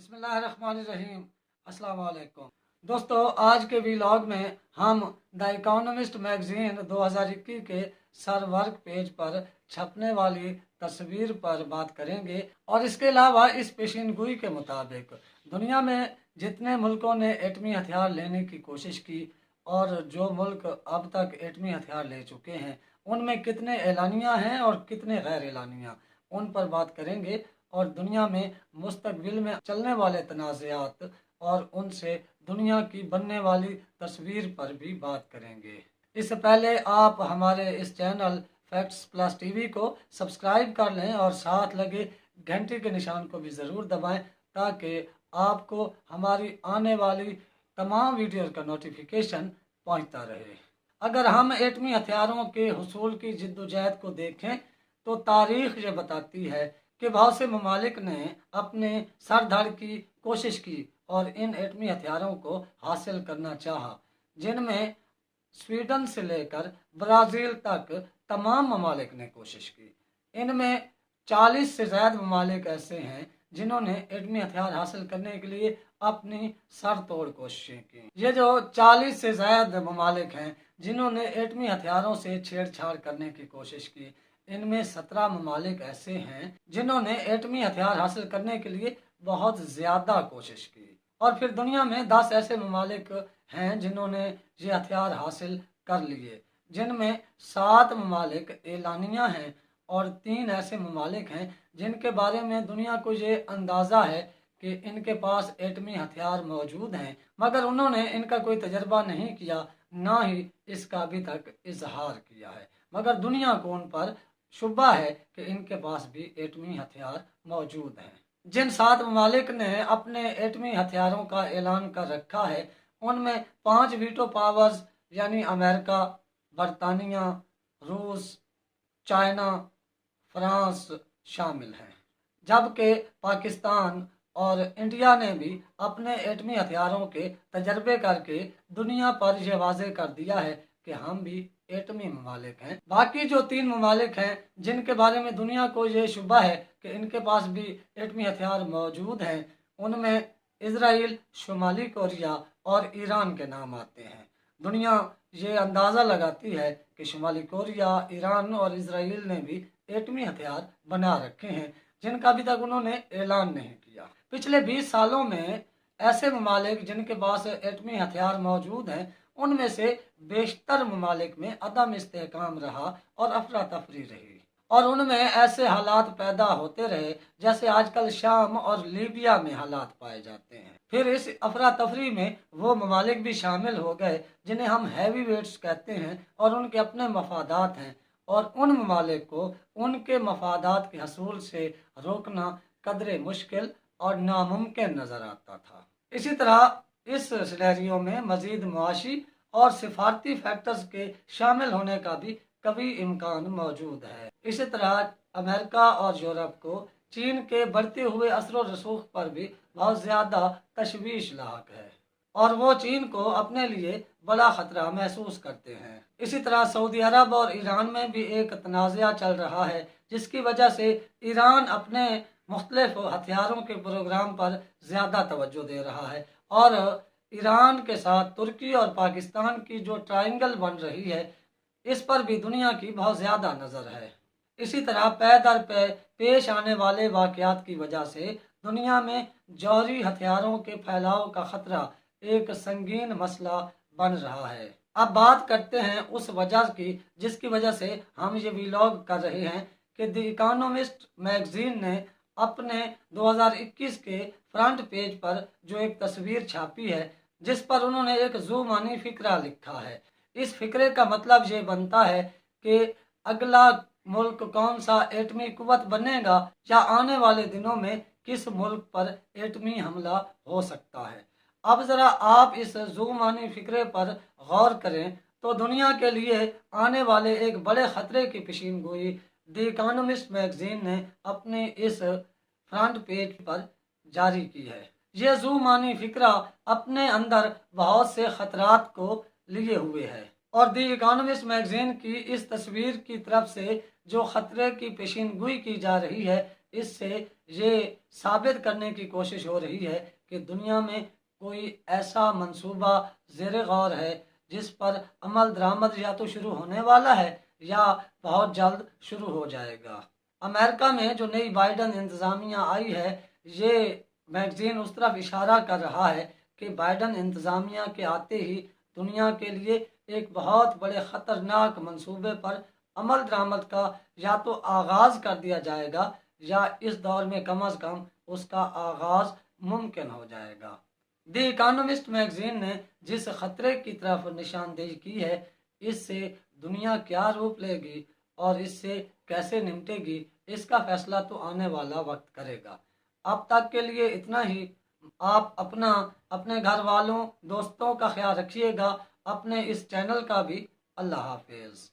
बिस्मिल्लाहिर्रहमानिर्रहीम। अस्सलाम वालेकुम दोस्तों, आज के व्लॉग में हम द इकोनॉमिस्ट मैगजीन 2021 के सर्वर्क पेज पर छपने वाली तस्वीर पर बात करेंगे और इसके अलावा इस पेशिनगोई के मुताबिक दुनिया में जितने मुल्कों ने एटमी हथियार लेने की कोशिश की और जो मुल्क अब तक एटमी हथियार ले चुके हैं उनमें कितने एलानिया हैं और कितने गैर एलानिया, उन पर बात करेंगे और दुनिया में मुस्तकबिल में चलने वाले तनाज़ात और उनसे दुनिया की बनने वाली तस्वीर पर भी बात करेंगे। इससे पहले आप हमारे इस चैनल फैक्ट्स प्लस टीवी को सब्सक्राइब कर लें और साथ लगे घंटी के निशान को भी ज़रूर दबाएं ताकि आपको हमारी आने वाली तमाम वीडियो का नोटिफिकेशन पहुंचता रहे। अगर हम एटमी हथियारों के हुसूल की जिद्दोजहद को देखें तो तारीख ये बताती है कि बहुत से ममालिक ने अपने सर धड़ की कोशिश की और इन एटमी हथियारों को हासिल करना चाहा, जिनमें स्वीडन से लेकर ब्राज़ील तक तमाम ममालिक ने कोशिश की। इनमें 40 से ज़्यादा ममालिक ऐसे हैं जिन्होंने एटमी हथियार हासिल करने के लिए अपनी सर तोड़ कोशिशें की। ये जो 40 से ज़्यादा ममालिक हैं जिन्होंने एटमी हथियारों से छेड़छाड़ करने की कोशिश की, इनमें 17 ममालिक ऐसे हैं जिन्होंने एटमी हथियार हासिल करने के लिए बहुत ज़्यादा कोशिश की और फिर दुनिया में 10 ऐसे ममालिक हैं जिन्होंने ये हथियार हासिल कर लिए, जिनमें 7 ममालिक एलानिया हैं और 3 ऐसे ममालिक हैं जिनके बारे में दुनिया को ये अंदाज़ा है कि इनके पास एटमी हथियार मौजूद हैं, मगर उन्होंने इनका कोई तजर्बा नहीं किया, ना ही इसका अभी तक इजहार किया है, मगर दुनिया को उन पर शुबा है कि इनके पास भी एटमी हथियार मौजूद हैं। जिन 7 ममालिक ने अपने एटमी हथियारों का ऐलान कर रखा है उनमें 5 वीटो पावर्स यानी अमेरिका, बरतानिया, रूस, चाइना, फ्रांस शामिल हैं, जबकि पाकिस्तान और इंडिया ने भी अपने एटमी हथियारों के तजर्बे करके दुनिया पर यह वाज़े कर दिया है कि हम भी एटमी ममालिक हैं। बाकी जो 3 ममालिक हैं जिनके बारे में दुनिया को ये शुबा है कि इनके पास भी एटमी हथियार मौजूद हैं, उनमें इजराइल, शुमाली कोरिया और ईरान के नाम आते हैं। दुनिया ये अंदाज़ा लगाती है कि शुमाली कोरिया, ईरान और इजराइल ने भी एटमी हथियार बना रखे हैं जिनका अभी तक उन्होंने ऐलान नहीं किया। पिछले 20 सालों में ऐसे ममालिक जिनके पास एटमी हथियार मौजूद हैं उनमें से बेशतर ममालिक में अदम इस्तेहकाम रहा और अफरा तफरी रही और उनमें ऐसे हालात पैदा होते रहे जैसे आजकल शाम और लीबिया में हालात पाए जाते हैं। फिर इस अफरा तफरी में वो ममालिक भी शामिल हो गए जिन्हें हम हैवी वेट्स कहते हैं और उनके अपने मफादात हैं और उन ममालिक को उनके मफादात के हसूल से रोकना कदरे मुश्किल और नामुमकिन नज़र आता था। इसी तरह इस सिनेरियो में मज़ीद मुआशी और सिफारती फैक्टर्स के शामिल होने का भी कभी इम्कान मौजूद है। इसी तरह अमेरिका और यूरोप को चीन के बढ़ते हुए असर रसूख पर भी बहुत ज़्यादा तशवीश लाक है और वो चीन को अपने लिए बड़ा ख़तरा महसूस करते हैं। इसी तरह सऊदी अरब और ईरान में भी एक तनाज़ा चल रहा है जिसकी वजह से ईरान अपने मुख्तलिफ हथियारों के प्रोग्राम पर ज़्यादा तवज्जो दे रहा है और ईरान के साथ तुर्की और पाकिस्तान की जो ट्रायंगल बन रही है इस पर भी दुनिया की बहुत ज़्यादा नज़र है। इसी तरह पै दर पे पेश आने वाले वाक़यात की वजह से दुनिया में जौहरी हथियारों के फैलाव का ख़तरा एक संगीन मसला बन रहा है। अब बात करते हैं उस वजह की जिसकी वजह से हम ये व्लॉग कर रहे हैं कि द इकोनॉमिस्ट मैगजीन ने अपने 2021 के फ्रंट पेज पर जो एक तस्वीर छापी है जिस पर उन्होंने एक ज़ुमानी फ़िक्रा लिखा है। इस फ़िक्रे का मतलब ये बनता है कि अगला मुल्क कौन सा एटमी कुव्वत बनेगा या आने वाले दिनों में किस मुल्क पर एटमी हमला हो सकता है। अब ज़रा आप इस ज़ुमानी फ़िक्रे पर गौर करें तो दुनिया के लिए आने वाले एक बड़े ख़तरे की पेशीनगोई द इकोनॉमिस्ट मैगजीन ने अपने इस फ्रंट पेज पर जारी की है। ये ज़ुमानी फ़िक्रा अपने अंदर बहुत से ख़तरात को लिए हुए है और द इकोनॉमिस्ट मैगजीन की इस तस्वीर की तरफ से जो ख़तरे की पेशीनगोई की जा रही है اس سے یہ ثابت کرنے کی کوشش ہو رہی ہے کہ دنیا میں کوئی ایسا منصوبہ زیر غور ہے جس پر عمل درآمد یا تو شروع ہونے والا ہے یا بہت جلد شروع ہو جائے گا۔ امریکہ میں جو نئی بائیڈن انتظامیہ آئی ہے، یہ میگزین اس طرف اشارہ کر رہا ہے کہ بائیڈن انتظامیہ کے آتے ہی دنیا کے لیے ایک بہت بڑے خطرناک منصوبے پر عمل درآمد کا یا تو آغاز کر دیا جائے گا یا اس دور میں کم از کم اس کا آغاز ممکن ہو جائے گا۔ دی اکانومسٹ میگزین نے جس خطرے کی طرف نشاندہی کی ہے، اس سے دنیا کیا روپ لے گی اور اس سے کیسے نمٹے گی، اس کا فیصلہ تو آنے والا وقت کرے گا۔ اب تک کے لیے اتنا ہی۔ آپ اپنے گھر والوں دوستوں کا خیال رکھیے گا، اپنے اس چینل کا بھی۔ اللہ حافظ۔